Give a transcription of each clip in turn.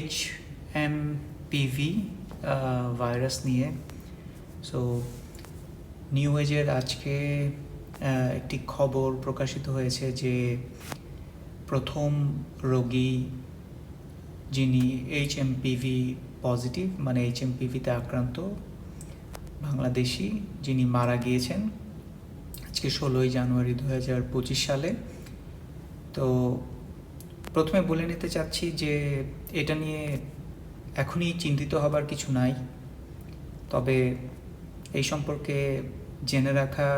HMPV virus নিয়ে। So new এজের আজকে একটি খবর প্রকাশিত হয়েছে যে প্রথম রোগী যিনি HMPV পজিটিভ মানে HMPVতে আক্রান্ত বাংলাদেশি যিনি মারা গিয়েছেন আজকে 16ই জানুয়ারি 2025 সালে। তো প্রথমে বলে নিতে চাচ্ছি যে এটা নিয়ে এখনই চিন্তিত হবার কিছু নাই, তবে এই সম্পর্কে জেনে রাখা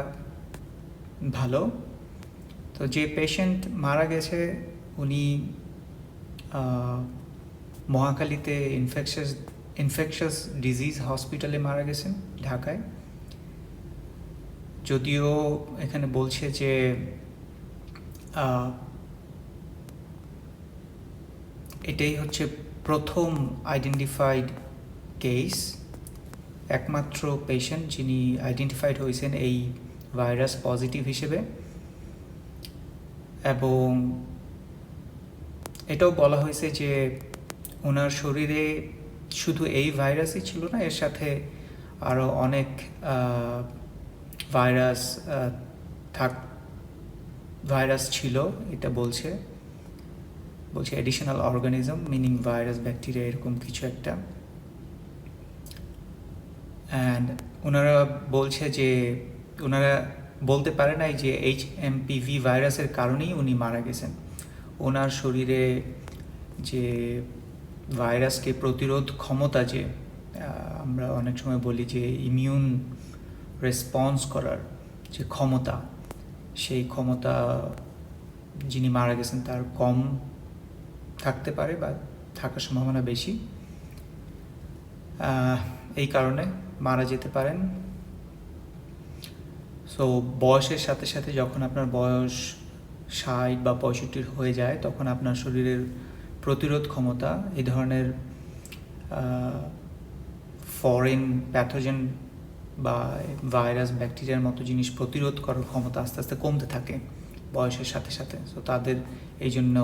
ভালো। তো যে পেশেন্ট মারা গেছে উনি মহাখালীতে ইনফেকশাস ডিজিজ হসপিটালে মারা গেছেন ঢাকায়। যদিও এখানে বলছে যে এটাই হচ্ছে প্রথম আইডেন্টিফাইড কেস, একমাত্র পেশেন্ট যিনি আইডেন্টিফাইড হয়েছেন এই ভাইরাস পজিটিভ হিসেবে। এবং এটাও বলা হয়েছে যে ওনার শরীরে শুধু এই ভাইরাসই ছিল না, এর সাথে আরও অনেক ভাইরাস ছিল, এটা বলছে additional organism meaning virus bacteria এরকম কিছু একটা। অ্যান্ড ওনারা বলছে যে ওনারা বলতে পারে নাই যে HMPV ভাইরাসের কারণেই উনি মারা গেছেন। ওনার শরীরে যে ভাইরাসকে প্রতিরোধ ক্ষমতা, যে আমরা অনেক সময় বলি যে ইমিউন রেসপন্স করার যে ক্ষমতা, সেই ক্ষমতা যিনি মারা গেছেন তার কম থাকতে পারে বা থাকার সম্ভাবনা বেশি, এই কারণে মারা যেতে পারেন। সো বয়সের সাথে সাথে যখন আপনার বয়স 60 বা 65 হয়ে যায় তখন আপনার শরীরের প্রতিরোধ ক্ষমতা এই ধরনের ফরেন প্যাথোজেন বা ভাইরাস ব্যাকটেরিয়ার মতো জিনিস প্রতিরোধ করার ক্ষমতা আস্তে আস্তে কমতে থাকে বয়সের সাথে সাথে। সো তাদের এই জন্য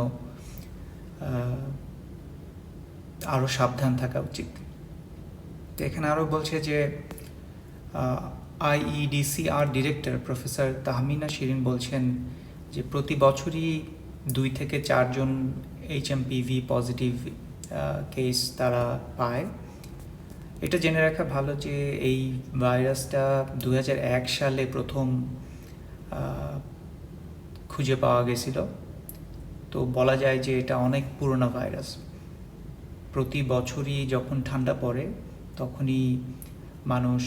আরও সাবধান থাকা উচিত। তো এখানে আরও বলছে যে IEDCR director professor Tahmina Shirin বলছেন যে প্রতি বছরই 2 থেকে 4 জন HMPV পজিটিভ কেস তারা পায়। এটা জেনে রাখা ভালো যে এই ভাইরাসটা 2001 সালে প্রথম খুঁজে পাওয়া গেছিল। তো বলা যায় যে এটা অনেক পুরনো ভাইরাস। প্রতি বছরই যখন ঠান্ডা পড়ে তখনই মানুষ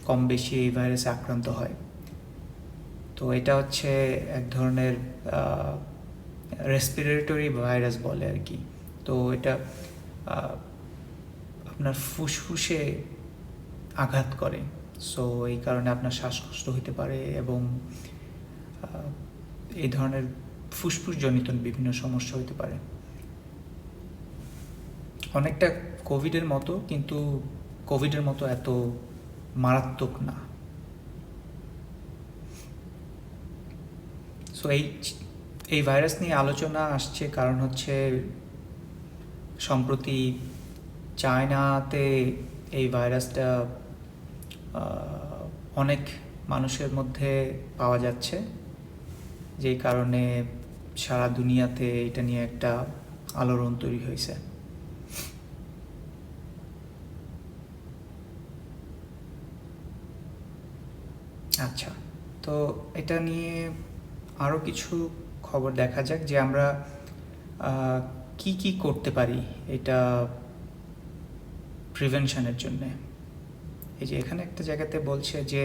কম বেশি এই ভাইরাসে আক্রান্ত হয়। তো এটা হচ্ছে এক ধরনের রেসপিরেটরি ভাইরাস বলে আর কি। তো এটা আপনার ফুসফুসে আঘাত করে, সো এই কারণে আপনার শ্বাসকষ্ট হতে পারে এবং এই ধরনের ফুসফুসজনিত বিভিন্ন সমস্যা হতে পারে। অনেকটা কোভিডের মতো, কিন্তু কোভিডের মতো এত মারাত্মক না। সো এই ভাইরাস নিয়ে আলোচনা আসছে কারণ হচ্ছে সম্প্রতি চায়নাতে এই ভাইরাসটা অনেক মানুষের মধ্যে পাওয়া যাচ্ছে, যেই কারণে সারা দুনিয়াতে এটা নিয়ে একটা আলোড়ন তৈরি হয়েছে। আচ্ছা, তো এটা নিয়ে আরও কিছু খবর দেখা যাক যে আমরা কি করতে পারি এটা প্রিভেনশনের জন্য। এই যে এখানে একটা জায়গাতে বলছে যে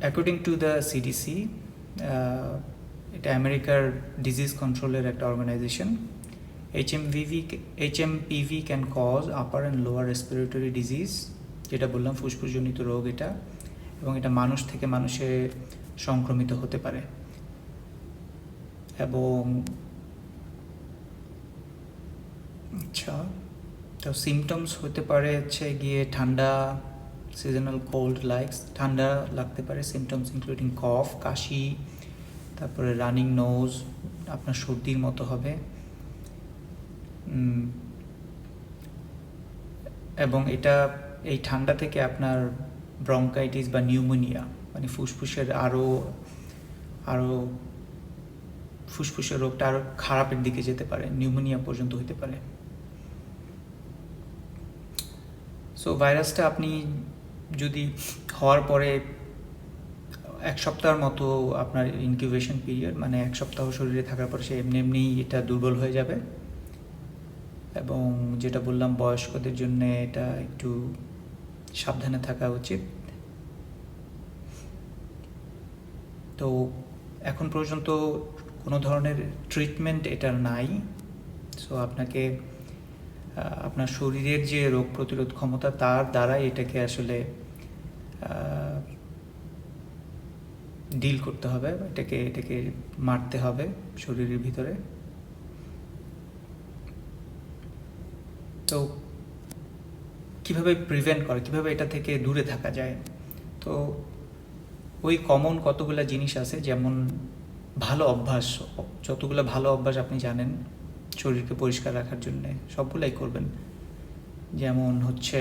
অ্যাকর্ডিং টু দ্য CDC, এটা আমেরিকার ডিজিজ কন্ট্রোলের একটা organisation, HMPV can cause upper and lower respiratory disease, যেটা বললাম ফুসফুসজনিত রোগ এটা, এবং এটা মানুষ থেকে মানুষে সংক্রমিত হতে পারে। এবং আচ্ছা, তো সিমটমস হতে পারে হচ্ছে গিয়ে ঠান্ডা, সিজনাল কোল্ড লাইকস, ঠান্ডা লাগতে পারে, সিমটমস ইনক্লুডিং কফ, কাশি, তারপরে রানিং নোজ, আপনার সর্দির মতো হবে, এবং এটা এই ঠান্ডা থেকে আপনার ব্রঙ্কাইটিস বা নিউমোনিয়া মানে ফুসফুসের আরও ফুসফুসের রোগটা আরও খারাপের দিকে যেতে পারে, নিউমোনিয়া পর্যন্ত হতে পারে। সো ভাইরাসটা আপনি যদি হওয়ার পরে 1 সপ্তাহের মতো আপনার ইনকিউবেশন পিরিয়ড, মানে 1 সপ্তাহ শরীরে থাকার পর সে এমনিই এটা দুর্বল হয়ে যাবে। এবং যেটা বললাম বয়স্কদের জন্য এটা একটু সাবধানে থাকা উচিত। তো এখন পর্যন্ত কোনো ধরনের ট্রিটমেন্ট এটার নাই। সো আপনাকে আপনার শরীরের যে রোগ প্রতিরোধ ক্ষমতা তার দ্বারাই এটাকে আসলে ডিল করতে হবে, এটাকে মারতে হবে শরীরের ভিতরে। তো কিভাবে প্রিভেন্ট করে, কিভাবে এটা থেকে দূরে থাকা যায়? তো ওই কমন কতগুলো জিনিস আছে, যেমন ভালো অভ্যাস, যতগুলো ভালো অভ্যাস আপনি জানেন শরীরকে পরিষ্কার রাখার জন্য সবগুলাই করবেন। যেমন হচ্ছে